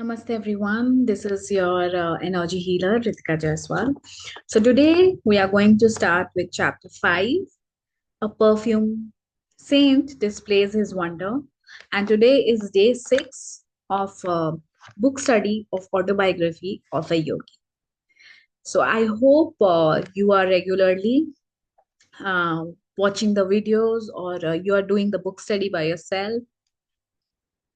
Namaste everyone. This is your energy healer Ritika Jaiswal. So today we are going to start with chapter 5. A perfume saint displays his wonder, and today is day 6 of book study of autobiography of a yogi. So I hope you are regularly uh, watching the videos, or you are doing the book study by yourself.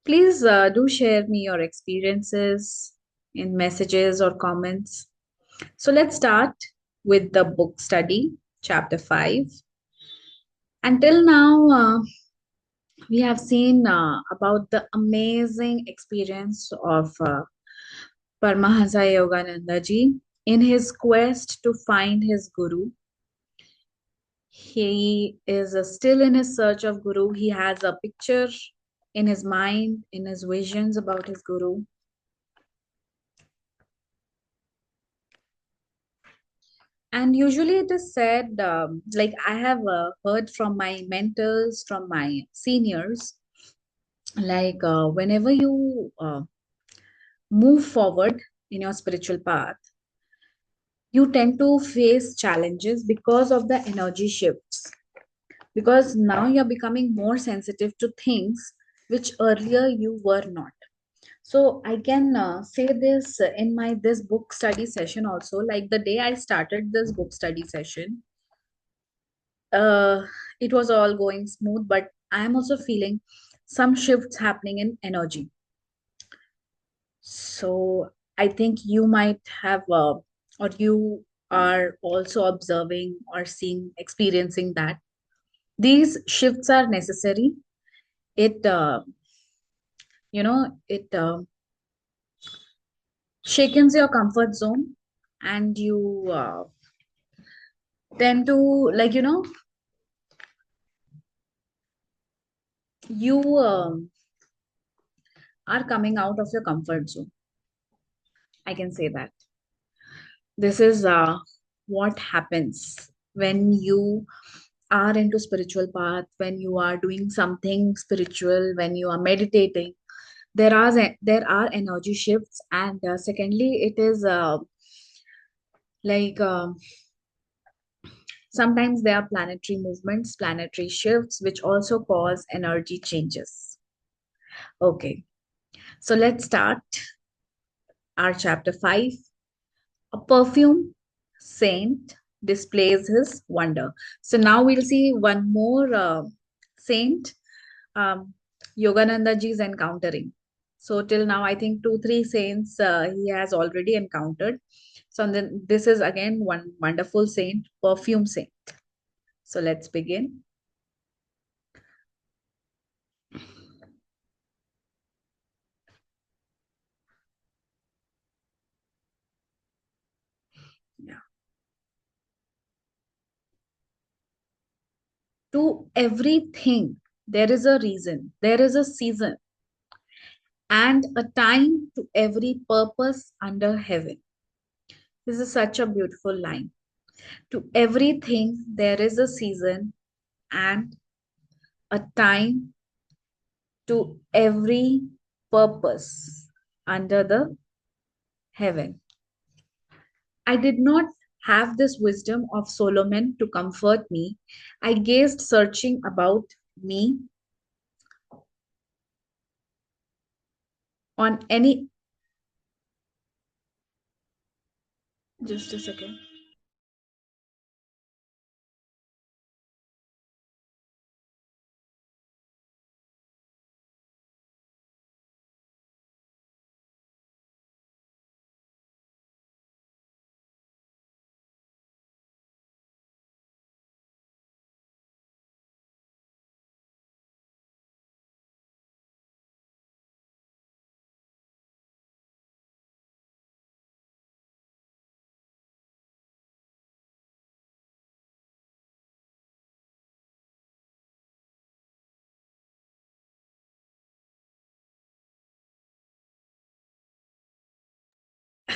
Please do share me your experiences in messages or comments. So let's start with the book study, chapter 5. Until now, we have seen about the amazing experience of Paramahansa Yogananda ji in his quest to find his guru. He is still in his search of guru. He has a picture in his mind, in his visions about his guru. And usually it is said, like I have heard from my mentors, from my seniors, like whenever you move forward in your spiritual path, you tend to face challenges because of the energy shifts. Because now you're becoming more sensitive to things which earlier you were not. So I can say this in my this book study session also. Like the day I started this book study session, uh, it was all going smooth, but I'm also feeling some shifts happening in energy. So I think you might have, or you are also observing or seeing, experiencing that. These shifts are necessary. It, it shakens your comfort zone, and you tend to, like, you are coming out of your comfort zone. I can say that. This is what happens when you are into spiritual path, when you are doing something spiritual, when you are meditating. There are energy shifts, and secondly, it is like sometimes there are planetary movements, planetary shifts, which also cause energy changes. Okay, so let's start our chapter 5. A perfume saint displays his wonder. So now we'll see one more saint, um, Yogananda ji is encountering. So till now, I think two, three saints he has already encountered. So then this is again one wonderful saint, perfume saint. So let's begin. Yeah. To everything, there is a reason, there is a season, and a time to every purpose under heaven. This is such a beautiful line. To everything, there is a season and a time to every purpose under the heaven. I did not have this wisdom of Solomon to comfort me. I gazed searching about me on any. Just a second.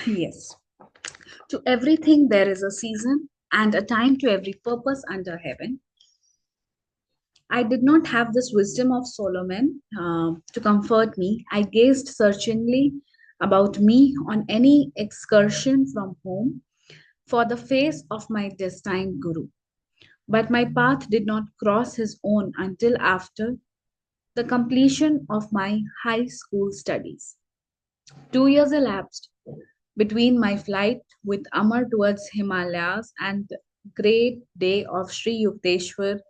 Yes. To everything, there is a season and a time to every purpose under heaven. I did not have this wisdom of Solomon to comfort me. I gazed searchingly about me on any excursion from home for the face of my destined guru. But my path did not cross his own until after the completion of my high school studies. 2 years elapsed between my flight with Amar towards Himalayas and the great day of Sri Yukteswar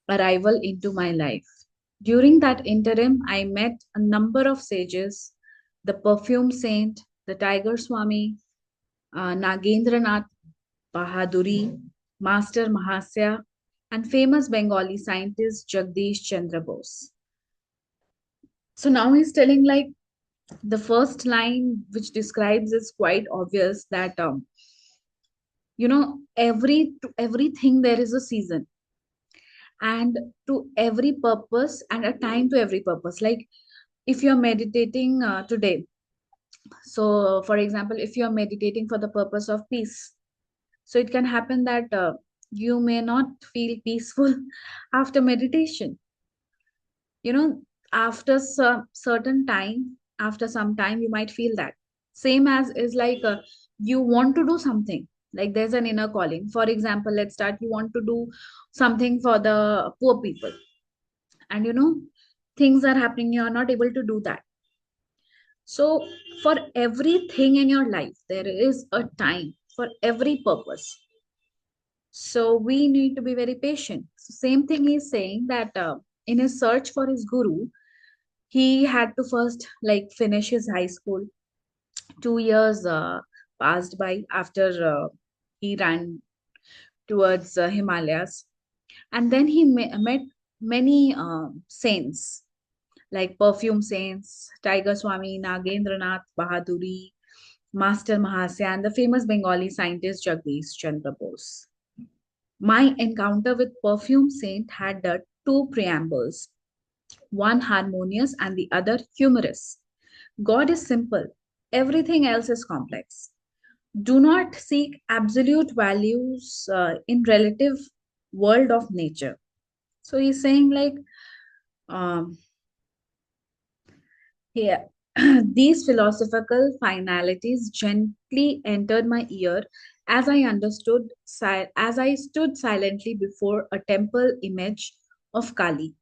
arrival into my life. During that interim, I met a number of sages, the perfume saint, the Tiger Swami, Nagendranath Bahaduri, Master Mahasya, and famous Bengali scientist Jagdish Chandra Bose. So now he's telling like the first line which describes is quite obvious that to everything there is a season, and to every purpose and a time to every purpose. Like if you're meditating today, so for example, if you're meditating for the purpose of peace, so it can happen that you may not feel peaceful after meditation. you know After certain time, after some time, you might feel that. Same as is like you want to do something, like there's an inner calling. For example, let's start, you want to do something for the poor people, and things are happening, you are not able to do that. So for everything in your life there is a time for every purpose. So we need to be very patient. So same thing he's saying that in his search for his guru, he had to first like finish his high school. 2 years passed by after he ran towards Himalayas, and then he met many saints like perfume saints, Tiger Swami, Nagendranath Bahaduri, Master Mahasya, and the famous Bengali scientist Jagdish Chandra Bose. My encounter with perfume saint had two preambles, one harmonious and the other humorous. God is simple, everything else is complex. Do not seek absolute values in relative world of nature. So he's saying like, um, here, these philosophical finalities gently entered my ear as as I stood silently before a temple image of Kali.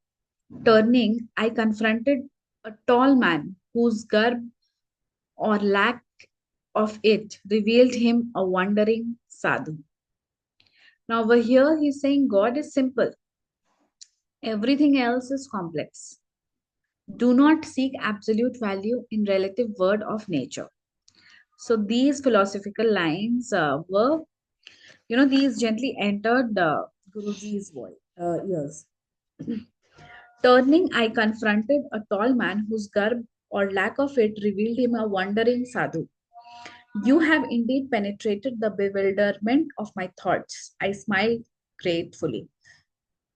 Turning, I confronted a tall man whose garb or lack of it revealed him a wandering sadhu. Now, over here, he's saying God is simple, everything else is complex. Do not seek absolute value in relative word of nature. So, these philosophical lines these gently entered the Guruji's ears. Turning, I confronted a tall man whose garb or lack of it revealed him a wandering sadhu. You have indeed penetrated the bewilderment of my thoughts. I smiled gratefully.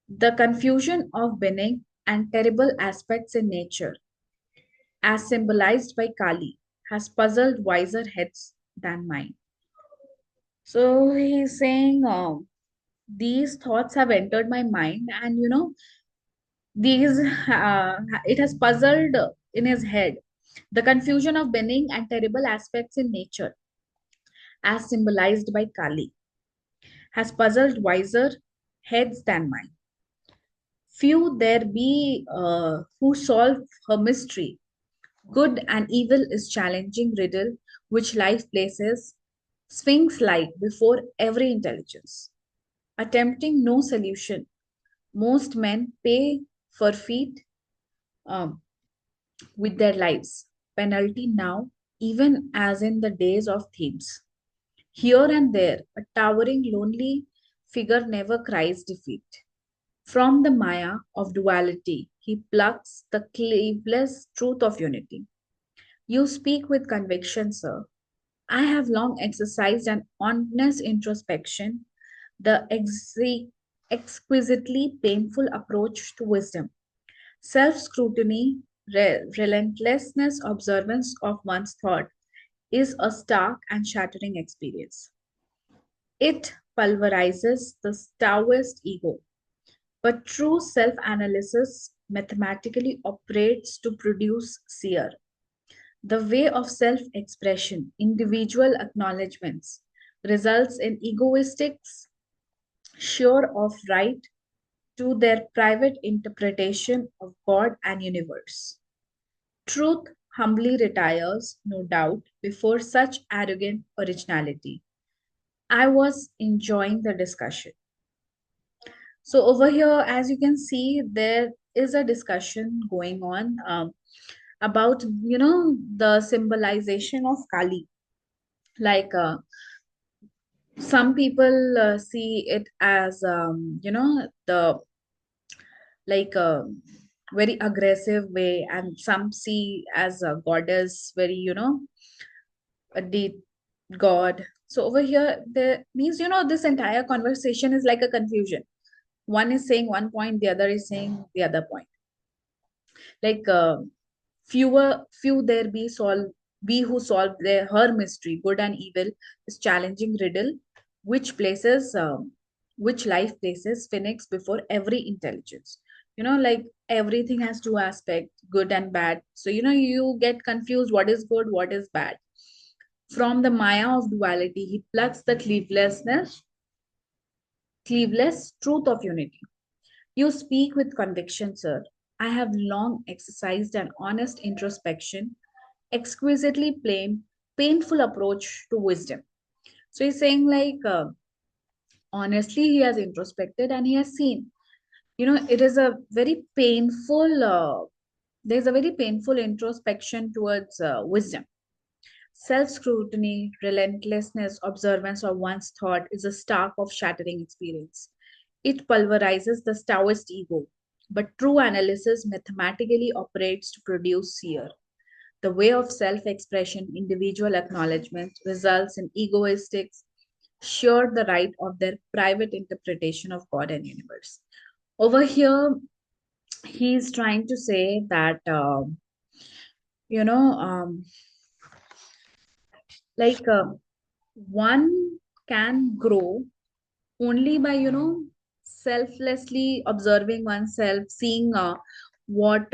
The confusion of benign and terrible aspects in nature, as symbolized by Kali, has puzzled wiser heads than mine. So he's saying, these thoughts have entered my mind, and these it has puzzled in his head the confusion of benign and terrible aspects in nature, as symbolized by Kali, has puzzled wiser heads than mine. Few there be who solve her mystery. Good and evil is challenging riddle which life places sphinx-like before every intelligence. Attempting no solution, most men pay forfeit um, with their lives. Penalty now, even as in the days of Thebes. Here and there, a towering, lonely figure never cries defeat. From the Maya of duality, he plucks the cleaveless truth of unity. You speak with conviction, sir. I have long exercised an honest introspection, the exquisitely painful approach to wisdom. Self scrutiny, relentlessness, observance of one's thought is a stark and shattering experience. It pulverizes the Taoist ego, but true self analysis mathematically operates to produce seer. The way of self expression, individual acknowledgments, results in egoistics, sure of right to their private interpretation of God and universe. Truth humbly retires, no doubt, before such arrogant originality. I was enjoying the discussion. So, over here, as you can see, there is a discussion going on about, the symbolization of Kali. Like, some people see it as, the like a very aggressive way, and some see as a goddess, very, a deep god. So over here there means, this entire conversation is like a confusion. One is saying one point, the other is saying the other point. Like, few there be who solve her mystery, good and evil, is challenging riddle, which places which life places phoenix before every intelligence. Like, everything has two aspects, good and bad. So, you get confused, what is good, what is bad. From the maya of duality, he plucks the cleaveless truth of unity. You speak with conviction, sir. I have long exercised an honest introspection, exquisitely plain, painful approach to wisdom. So he's saying, like, honestly, he has introspected and he has seen. It is a very painful, there's a very painful introspection towards wisdom. Self scrutiny, relentlessness, observance of one's thought is a stark of shattering experience. It pulverizes the Taoist ego, but true analysis mathematically operates to produce seer. The way of self expression, individual acknowledgement, results in egoistics, sure the right of their private interpretation of God and universe. Over here, he's trying to say that, you know, um, like, one can grow only by, selflessly observing oneself, seeing what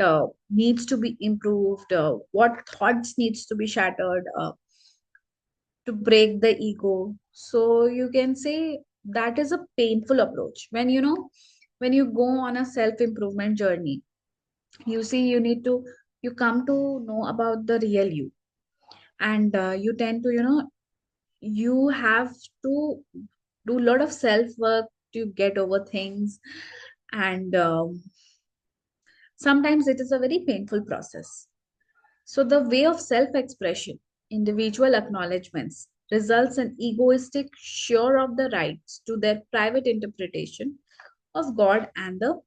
needs to be improved, what thoughts needs to be shattered, to break the ego. So you can say that is a painful approach. When you go on a self improvement journey, you see, you come to know about the real you. And you tend to, you have to do a lot of self work to get over things. And sometimes it is a very painful process. So the way of self expression, individual acknowledgements, results in egoistic sure of the rights to their private interpretation of God and the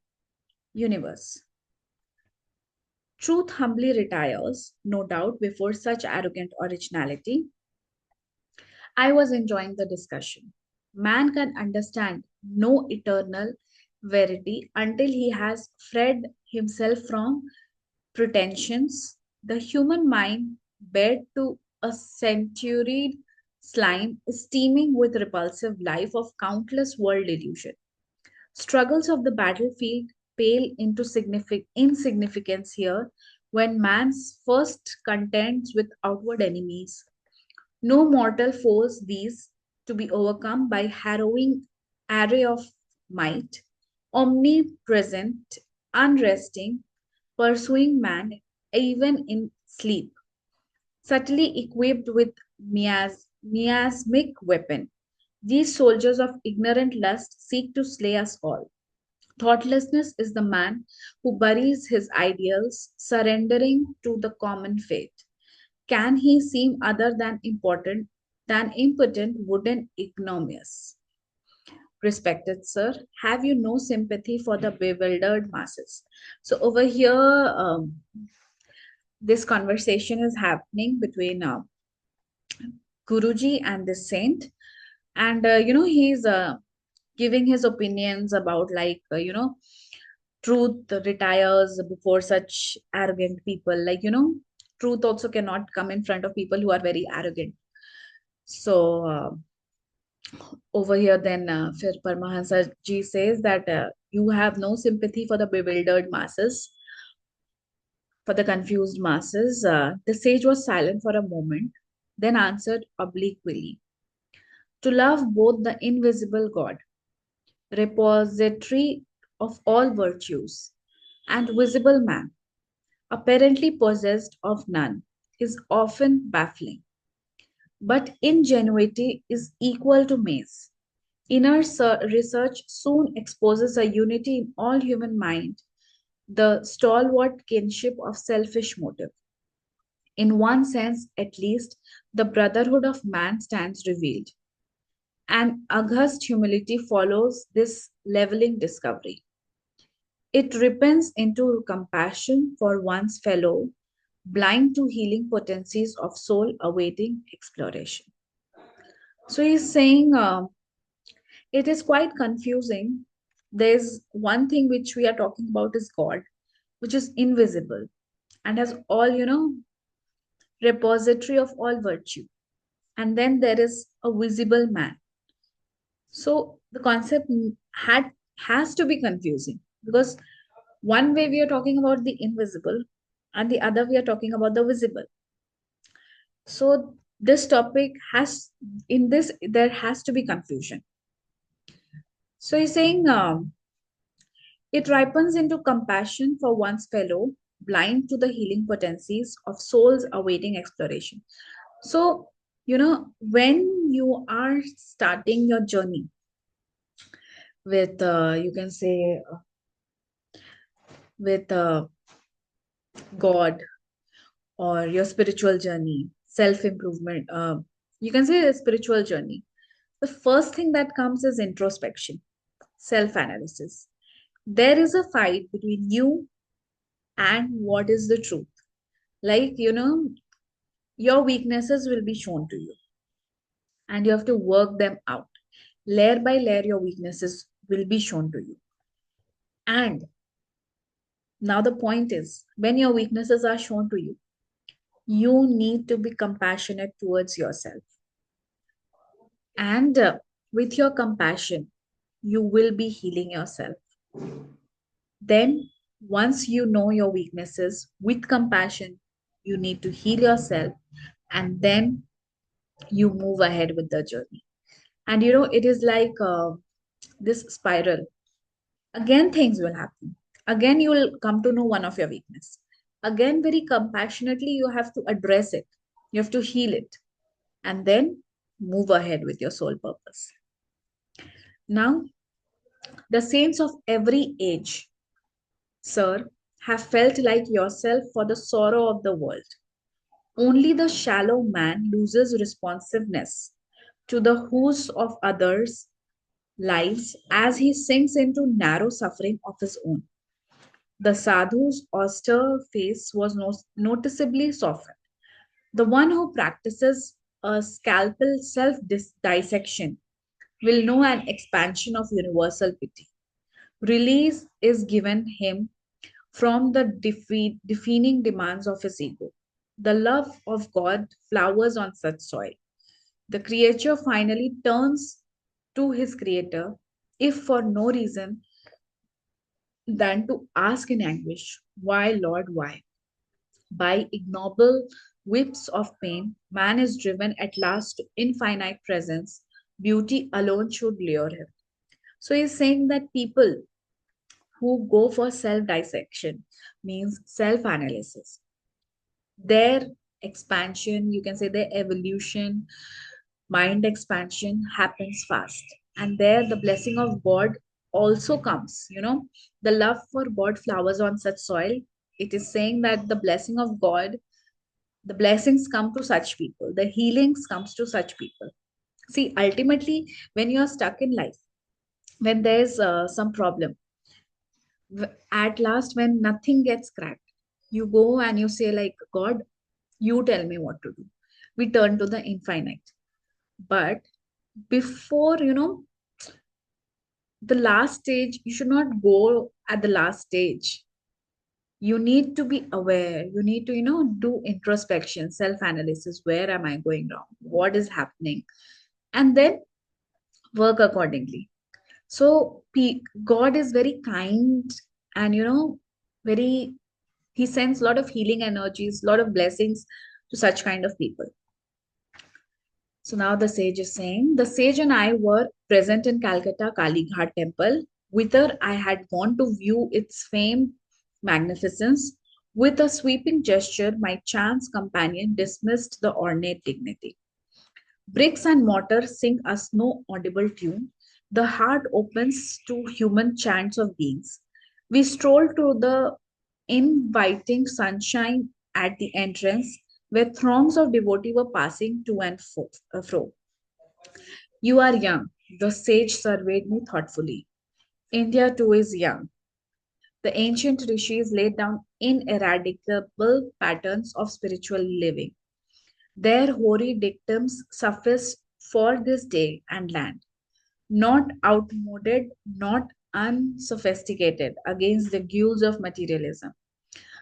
universe. Truth humbly retires, no doubt, before such arrogant originality. I was enjoying the discussion. Man can understand no eternal verity until he has freed himself from pretensions. The human mind, bared to a centuried slime, is teeming with repulsive life of countless world illusion. Struggles of the battlefield pale into insignificance here when man's first contends with outward enemies. No mortal foes these, to be overcome by harrowing array of might, omnipresent, unresting, pursuing man even in sleep, subtly equipped with miasmic weapon. These soldiers of ignorant lust seek to slay us all. Thoughtlessness is the man who buries his ideals, surrendering to the common fate. Can he seem other than impotent, wooden ignominious? Respected sir, have you no sympathy for the bewildered masses? So over here, this conversation is happening between Guruji and the saint, and he's giving his opinions about, like, truth retires before such arrogant people. Like, truth also cannot come in front of people who are very arrogant. So over here, then Fir Paramahansa ji says that you have no sympathy for the bewildered masses. For the confused masses, the sage was silent for a moment, then answered obliquely: to love both the invisible God, repository of all virtues, and visible man, apparently possessed of none, is often baffling. But ingenuity is equal to maze. Research soon exposes a unity in all human mind, the stalwart kinship of selfish motive. In one sense, at least, the brotherhood of man stands revealed. An august humility follows this leveling discovery. It ripens into compassion for one's fellow, blind to healing potencies of soul awaiting exploration. So he's saying it is quite confusing. There's one thing which we are talking about is God, which is invisible and has all, repository of all virtue. And then there is a visible man. So the concept had has to be confusing because one way we are talking about the invisible and the other we are talking about the visible. So this topic has in this there has to be confusion. So he's saying it ripens into compassion for one's fellow, blind to the healing potencies of souls awaiting exploration. So, when you are starting your journey with, you can say, with God or your spiritual journey, self improvement, you can say a spiritual journey. The first thing that comes is introspection, self analysis. There is a fight between you and what is the truth. Like, your weaknesses will be shown to you and you have to work them out. Layer by layer, your weaknesses will be shown to you. And now the point is, when your weaknesses are shown to you, you need to be compassionate towards yourself. And with your compassion, you will be healing yourself. Then, once you know your weaknesses with compassion, you need to heal yourself and then you move ahead with the journey. And it is like this spiral. Again, things will happen. Again, you will come to know one of your weakness. Again, very compassionately, you have to address it. You have to heal it and then move ahead with your soul purpose. Now, the saints of every age, sir, have felt like yourself for the sorrow of the world. Only the shallow man loses responsiveness to the who's of others' lives as he sinks into narrow suffering of his own. The sadhu's austere face was noticeably softened. The one who practices a scalpel self dissection will know an expansion of universal pity. Release is given him from the defining demands of his ego. The love of God flowers on such soil. The creature finally turns to his creator, if for no reason than to ask in anguish, why, Lord, why? By ignoble whips of pain, man is driven at last to infinite presence. Beauty alone should lure him. So he's saying that people who go for self dissection means self analysis. Their expansion, you can say their evolution, mind expansion happens fast. And there the blessing of God also comes. The love for God flowers on such soil. It is saying that the blessing of God, the blessings come to such people, the healings comes to such people. See, ultimately, when you are stuck in life, when there's some problem, at last, when nothing gets cracked, you go and you say, like, God, you tell me what to do. We turn to the infinite. But before, the last stage, you should not go at the last stage. You need to be aware. You need to, do introspection, self analysis. Where am I going wrong? What is happening? And then work accordingly. So, God is very kind and, very He sends a lot of healing energies, a lot of blessings to such kind of people. So now the sage is saying, the sage and I were present in Calcutta Kali Ghat temple, whither I had gone to view its famed magnificence. With a sweeping gesture, my chance companion dismissed the ornate dignity. Bricks and mortar sing us no audible tune. The heart opens to human chants of beings. We stroll to the inviting sunshine at the entrance, where throngs of devotees were passing to and fro. You are young, the sage surveyed me thoughtfully. India too is young. The ancient rishis laid down ineradicable patterns of spiritual living. Their hoary dictums suffice for this day and land, not outmoded, not unsophisticated against the guise of materialism.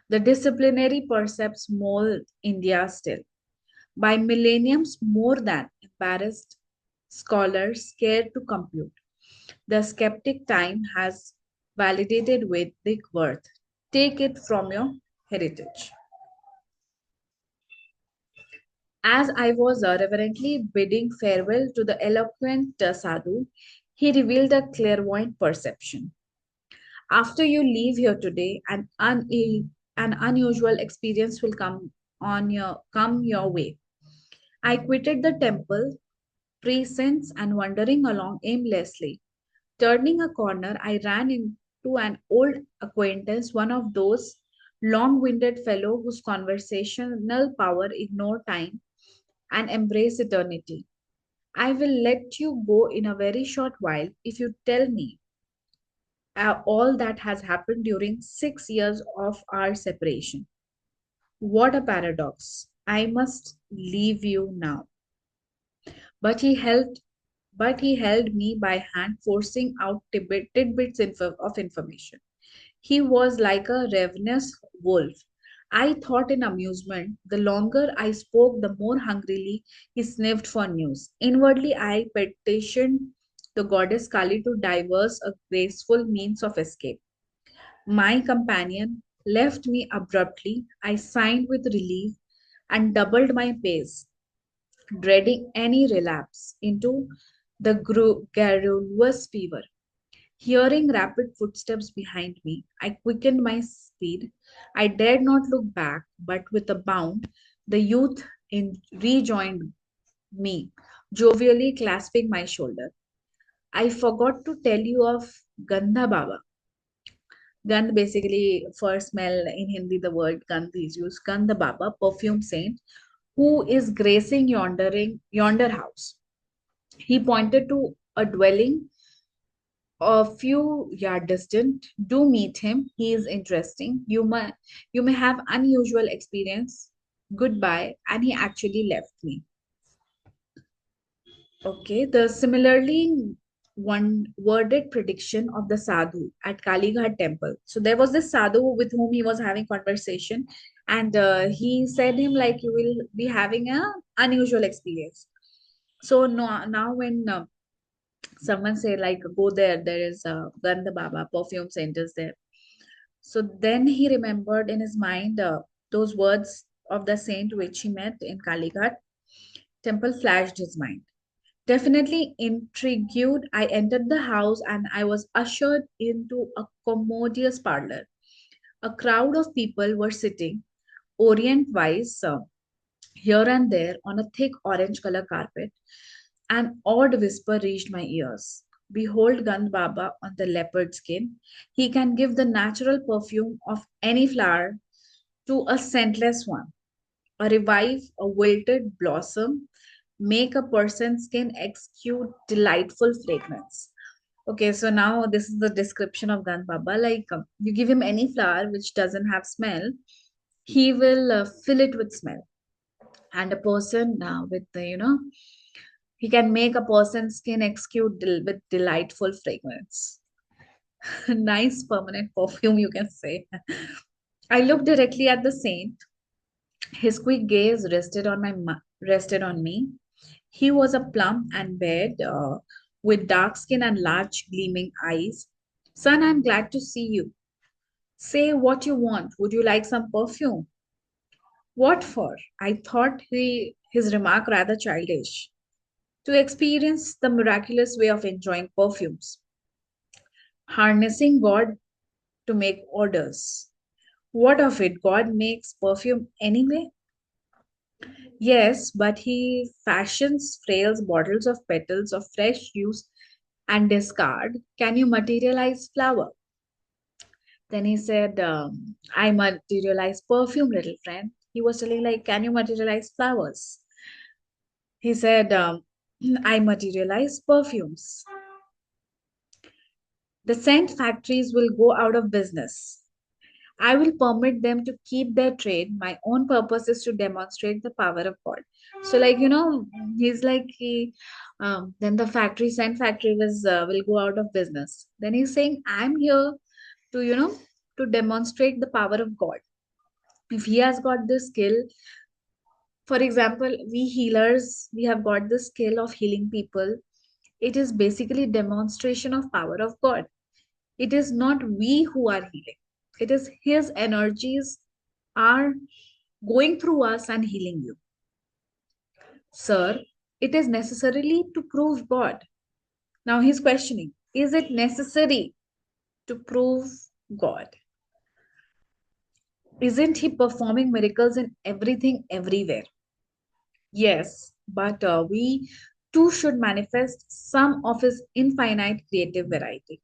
The disciplinary precepts mold India still. By millenniums, more than embarrassed scholars scared to compute. The skeptic time has validated Vedic worth. Take it from your heritage. As I was reverently bidding farewell to the eloquent sadhu, he revealed a clairvoyant perception. After you leave here today, an unusual experience will come your way. I quitted the temple precincts and wandering along aimlessly. Turning a corner, I ran into an old acquaintance, one of those long-winded fellow whose conversational power ignore time and embrace eternity. I will let you go in a very short while if you tell me all that has happened during 6 years of our separation. What a paradox. I must leave you now. But he held but he held me by hand, forcing out tidbits of information. He was like a ravenous wolf. I thought in amusement. The longer I spoke, the more hungrily he sniffed for news. Inwardly, I petitioned the goddess Kali to devise a graceful means of escape. My companion left me abruptly. I sighed with relief and doubled my pace, dreading any relapse into the garrulous fever. Hearing rapid footsteps behind me, I quickened my speed. I dared not look back, but with a bound, the youth rejoined me, jovially clasping my shoulder. I forgot to tell you of Gandha Baba. Gandh basically, for smell in Hindi, the word Gandh is used. Gandha Baba, perfume saint, who is gracing yonder house. He pointed to a dwelling a few yard distant. Do meet him. He is interesting. You may have unusual experience. Goodbye. And he actually left me. Okay. The similarly one worded prediction of the sadhu at Kalighat temple. So there was this sadhu with whom he was having conversation, and he said him like you will be having a unusual experience. So now when someone say like go there is a Gandha Baba perfume centers there. So then he remembered in his mind those words of the saint which he met in Kalighat temple flashed his mind. Definitely intrigued, I entered the house and I was ushered into a commodious parlor. A crowd of people were sitting orient wise here and there on a thick orange color carpet. An odd whisper reached my ears. Behold Gandh Baba on the leopard skin. He can give the natural perfume of any flower to a scentless one, or revive a wilted blossom, make a person's skin exude delightful fragrance. Okay, so now this is the description of Gandh Baba. Like you give him any flower which doesn't have smell, he will fill it with smell. And a person with the, he can make a person's skin exude with delightful fragrance. Nice permanent perfume, you can say. I looked directly at the saint. His quick gaze rested on me. He was a plump and bared, with dark skin and large gleaming eyes. Son, I'm glad to see you. Say what you want. Would you like some perfume? What for? I thought his remark rather childish. To experience the miraculous way of enjoying perfumes, harnessing God to make orders. What of it? God makes perfume anyway? Yes, but he fashions frail bottles of petals of fresh use and discard. Can you materialize flower? Then he said, I materialize perfume, little friend. He was telling, like, can you materialize flowers? He said, I materialize perfumes. The scent factories will go out of business. I will permit them to keep their trade. My own purpose is to demonstrate the power of God. So, like, he's like then the factory, scent factory will go out of business. Then he's saying, I'm here to to demonstrate the power of God. If he has got the skill, for example, we healers, we have got the skill of healing people. It is basically demonstration of power of God. It is not we who are healing. It is his energies are going through us and healing you. Sir, it is necessarily to prove God. Now he's questioning, is it necessary to prove God? Isn't he performing miracles in everything, everywhere? Yes, but we too should manifest some of his infinite creative variety.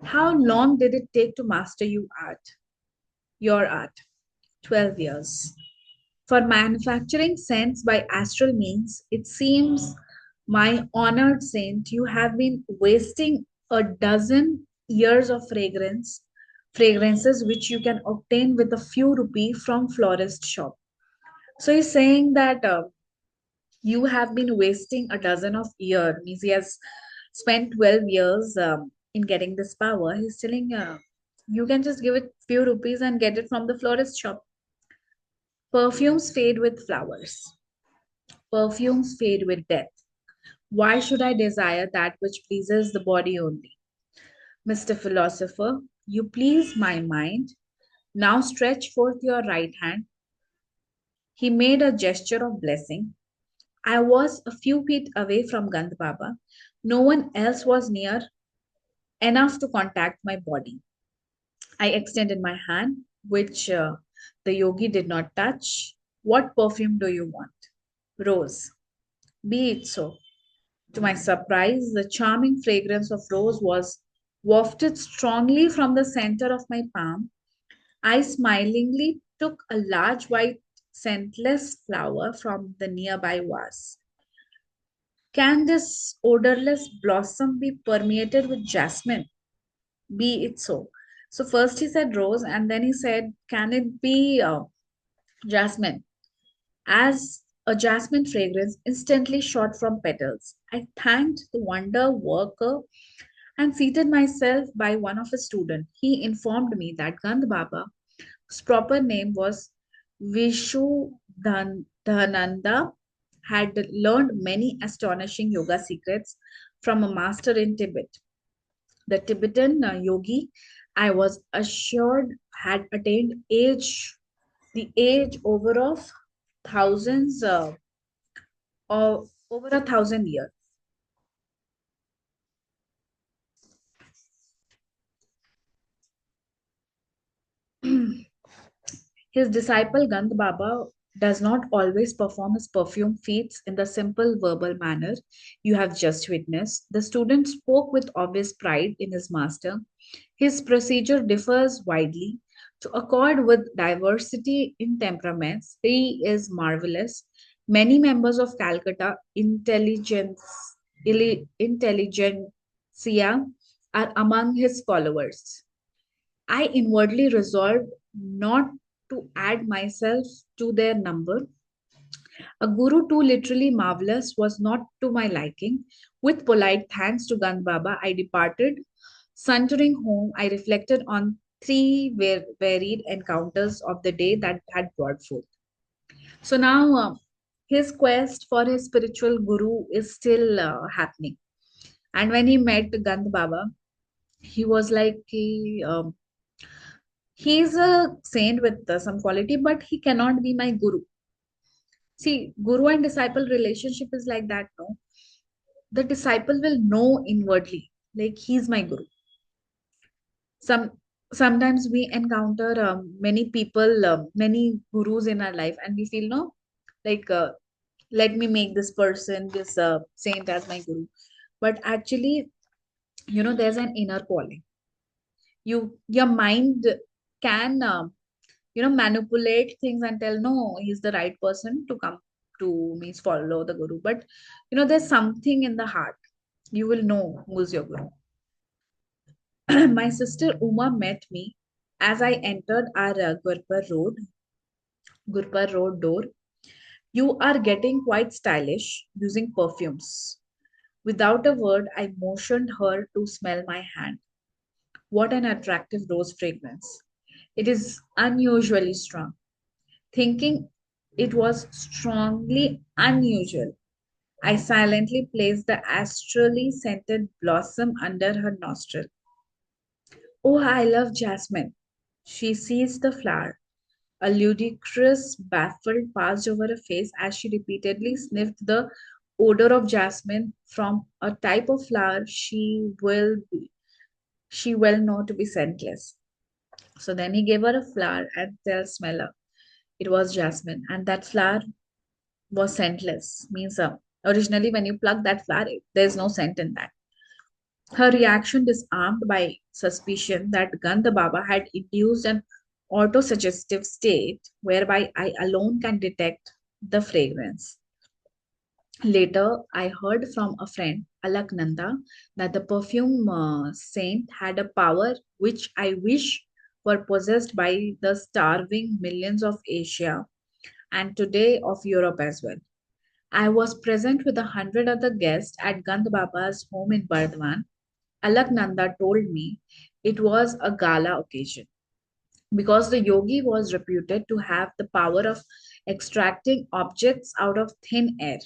How long did it take to master your art? 12 years. For manufacturing scents by astral means, it seems, my honored saint, you have been wasting a dozen years of fragrances which you can obtain with a few rupee from florist shop. So he's saying that you have been wasting a dozen of years. Means he has spent 12 years in getting this power. He's telling you can just give it few rupees and get it from the florist shop. Perfumes fade with flowers. Perfumes fade with death. Why should I desire that which pleases the body only? Mr. Philosopher, you please my mind. Now stretch forth your right hand. He made a gesture of blessing. I was a few feet away from Gandh Baba. No one else was near enough to contact my body. I extended my hand, which the yogi did not touch. What perfume do you want? Rose. Be it so. To my surprise, the charming fragrance of rose was wafted strongly from the center of my palm. I smilingly took a large white scentless flower from the nearby vase. Can this odorless blossom be permeated with jasmine? Be it so. So, first he said rose, and then he said, can it be jasmine? As a jasmine fragrance instantly shot from petals, I thanked the wonder worker and seated myself by one of his students. He informed me that Gandh Baba, whose proper name was Dhananda, had learned many astonishing yoga secrets from a master in Tibet. The Tibetan yogi, I was assured, had attained the age thousands of over 1,000 years. His disciple Gandh Baba does not always perform his perfume feats in the simple verbal manner you have just witnessed. The student spoke with obvious pride in his master. His procedure differs widely. To accord with diversity in temperaments, he is marvelous. Many members of Calcutta intelligentsia are among his followers. I inwardly resolved not to add myself to their number. A guru too literally marvelous was not to my liking. With polite thanks to Gandh Baba, I departed. Sauntering home, I reflected on three varied encounters of the day that had brought forth. So now his quest for his spiritual guru is still happening. And when he met Gandh Baba, he was like, He's a saint with some quality, but he cannot be my guru. See, guru and disciple relationship is like that, no? The disciple will know inwardly, like he's my guru. Some Sometimes we encounter many people, many gurus in our life, and we feel no, like let me make this person, this saint as my guru. But actually, there's an inner calling. Your mind can manipulate things and tell no, he's the right person to come to means follow the guru. But there's something in the heart. You will know who's your guru. My sister Uma met me as I entered our Gurpar Road door. You are getting quite stylish using perfumes. Without a word, I motioned her to smell my hand. What an attractive rose fragrance. It is unusually strong. Thinking it was strongly unusual, I silently placed the astrally scented blossom under her nostril. Oh, I love jasmine. She seized the flower. A ludicrous baffled passed over her face as she repeatedly sniffed the odor of jasmine from a type of flower she well know to be scentless. So then he gave her a flower and tell smeller. It was jasmine, and that flower was scentless. Means originally when you pluck that flower, there's no scent in that. Her reaction disarmed by suspicion that Gandha Baba had induced an autosuggestive state whereby I alone can detect the fragrance. Later, I heard from a friend, Alaknanda, that the perfume saint had a power which I wish were possessed by the starving millions of Asia and today of Europe as well. I was present with 100 other guests at Gandh Baba's home in Bardwan. Alaknanda told me it was a gala occasion because the yogi was reputed to have the power of extracting objects out of thin air.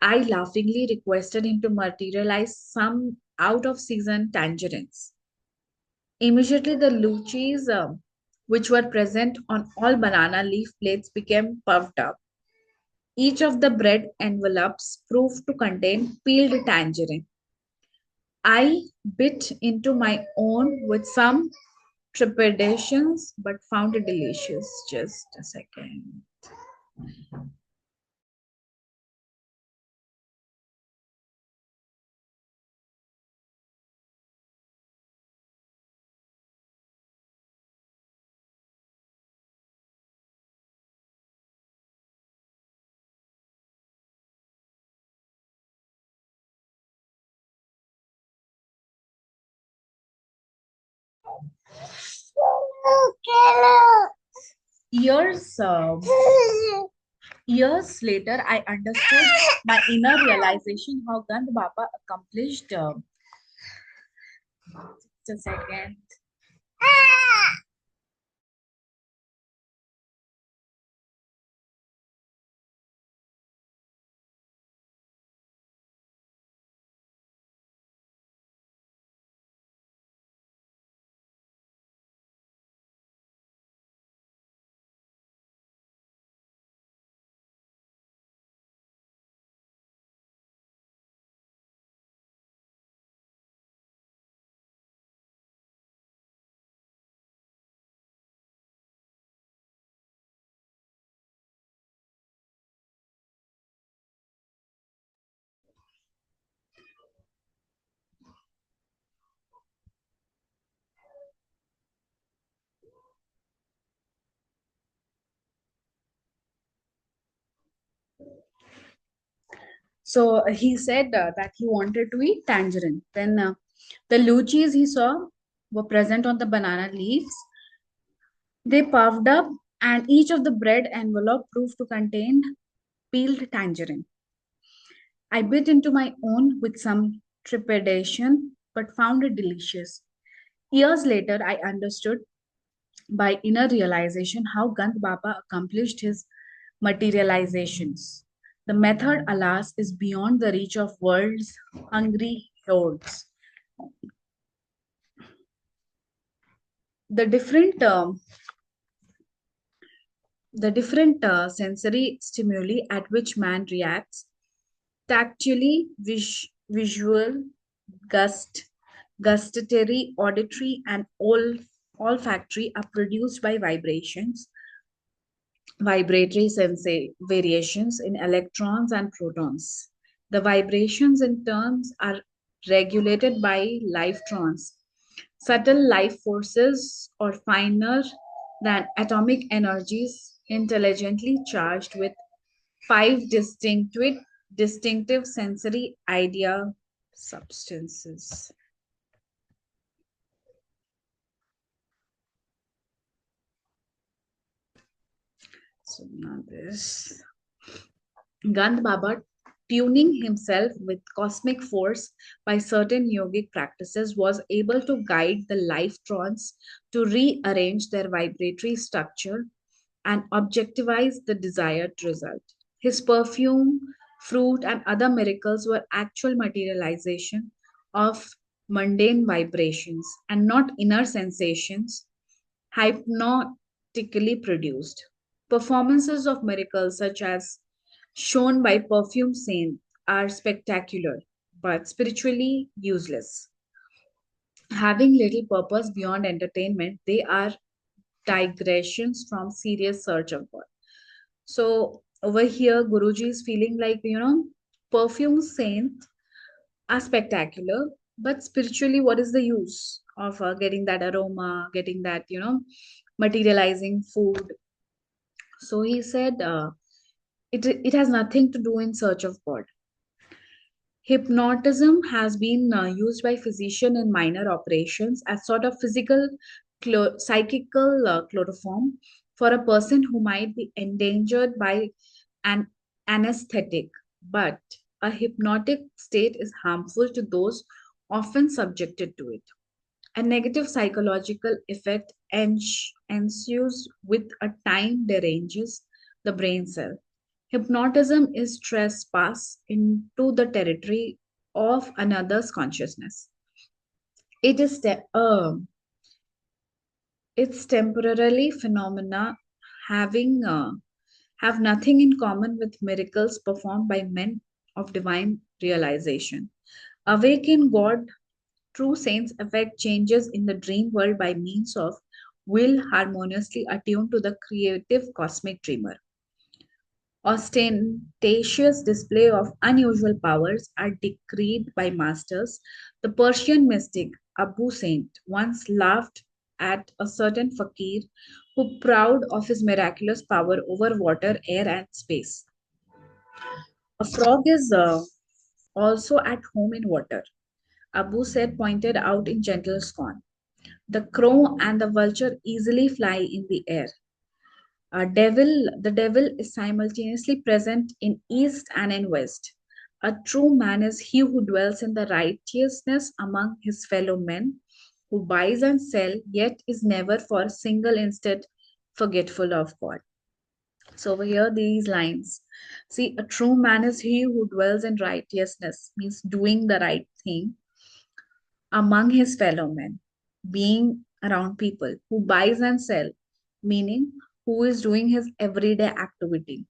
I laughingly requested him to materialize some out of season tangerines. Immediately, the luchis, which were present on all banana leaf plates, became puffed up. Each of the bread envelopes proved to contain peeled tangerine. I bit into my own with some trepidations, but found it delicious. Just a second. Years, years later, I understood my inner realization how Gandh Baba accomplished. Just a second. So he said that he wanted to eat tangerine. Then the luchis he saw were present on the banana leaves. They puffed up, and each of the bread envelope proved to contain peeled tangerine. I bit into my own with some trepidation, but found it delicious. Years later, I understood by inner realization how Gandh Baba accomplished his materializations. The method, alas, is beyond the reach of world's hungry hordes. The different sensory stimuli at which man reacts, tactily, visual, gust, gustatory, auditory, and olfactory, are produced by vibratory sensor variations in electrons and protons. The vibrations in turns are regulated by lifetrons, subtle life forces or finer than atomic energies intelligently charged with five distinctive sensory idea substances. So now this Gandh Baba, tuning himself with cosmic force by certain yogic practices, was able to guide the life trance to rearrange their vibratory structure and objectivize the desired result. His perfume, fruit, and other miracles were actual materialization of mundane vibrations and not inner sensations hypnotically produced. Performances of miracles, such as shown by perfume saint, are spectacular but spiritually useless. Having little purpose beyond entertainment, they are digressions from serious search of God. So over here, Guruji is feeling like, perfume saints are spectacular, but spiritually, what is the use of getting that aroma, getting that, materializing food? So he said, it has nothing to do in search of God. Hypnotism has been used by physicians in minor operations as sort of physical, psychical chloroform for a person who might be endangered by an anesthetic. But a hypnotic state is harmful to those often subjected to it. A negative psychological effect ensues with a time deranges the brain cell. Hypnotism is trespass into the territory of another's consciousness. It is it's temporarily phenomena having have nothing in common with miracles performed by men of divine realization. Awake in God, true saints effect changes in the dream world by means of will harmoniously attuned to the creative cosmic dreamer. Ostentatious display of unusual powers are decreed by masters. The Persian mystic Abu Saint once laughed at a certain fakir who, proud of his miraculous power over water, air, and space. A frog is also at home in water, Abu said, pointed out in gentle scorn. The crow and the vulture easily fly in the air. The devil is simultaneously present in east and in west. A true man is he who dwells in the righteousness among his fellow men, who buys and sells, yet is never for a single instant forgetful of God. So over here, these lines. See, a true man is he who dwells in righteousness, means doing the right thing among his fellow men, being around people who buys and sell, meaning who is doing his everyday activity,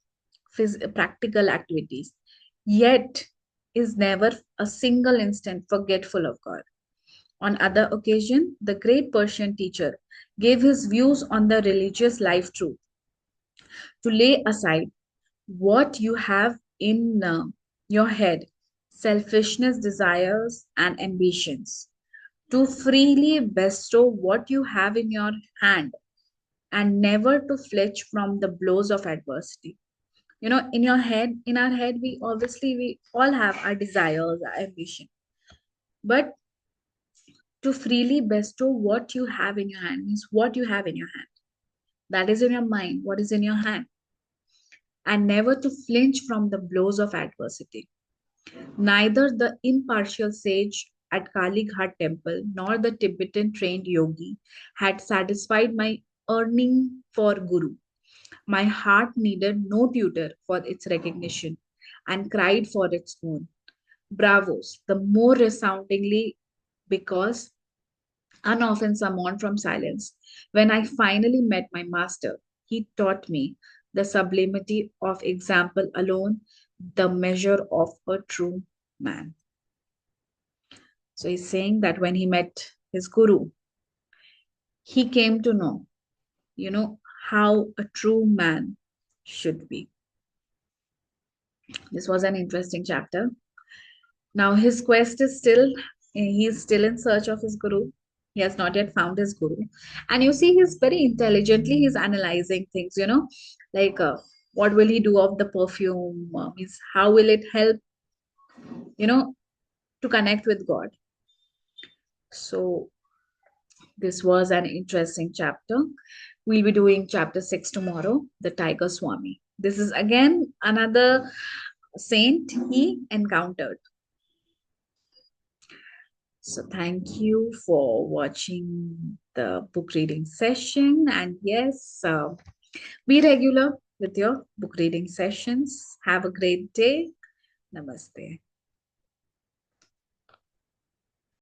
practical activities, yet is never a single instant forgetful of God. On other occasion, the great Persian teacher gave his views on the religious life truth to lay aside what you have in your head, selfishness, desires, and ambitions, to freely bestow what you have in your hand and never to flinch from the blows of adversity. In your head, in our head, we all have our desires, our ambition. But to freely bestow what you have in your hand means what you have in your hand. That is in your mind, what is in your hand. And never to flinch from the blows of adversity. Neither the impartial sage at Kali Ghat temple nor the Tibetan trained yogi had satisfied my yearning for Guru. My heart needed no tutor for its recognition and cried for its own. Bravos, the more resoundingly because unoften summoned from silence. When I finally met my master, he taught me the sublimity of example alone, the measure of a true man. So he's saying that when he met his guru, he came to know, how a true man should be. This was an interesting chapter. Now his quest is still, he's still in search of his guru. He has not yet found his guru. And you see, he's very intelligently, he's analyzing things, like what will he do of the perfume? Means how will it help, you know, to connect with God? So this was an interesting chapter. We'll be doing chapter 6 tomorrow, the Tiger Swami. This is again another saint he encountered. So thank you for watching the book reading session. And yes, be regular with your book reading sessions. Have a great day. Namaste.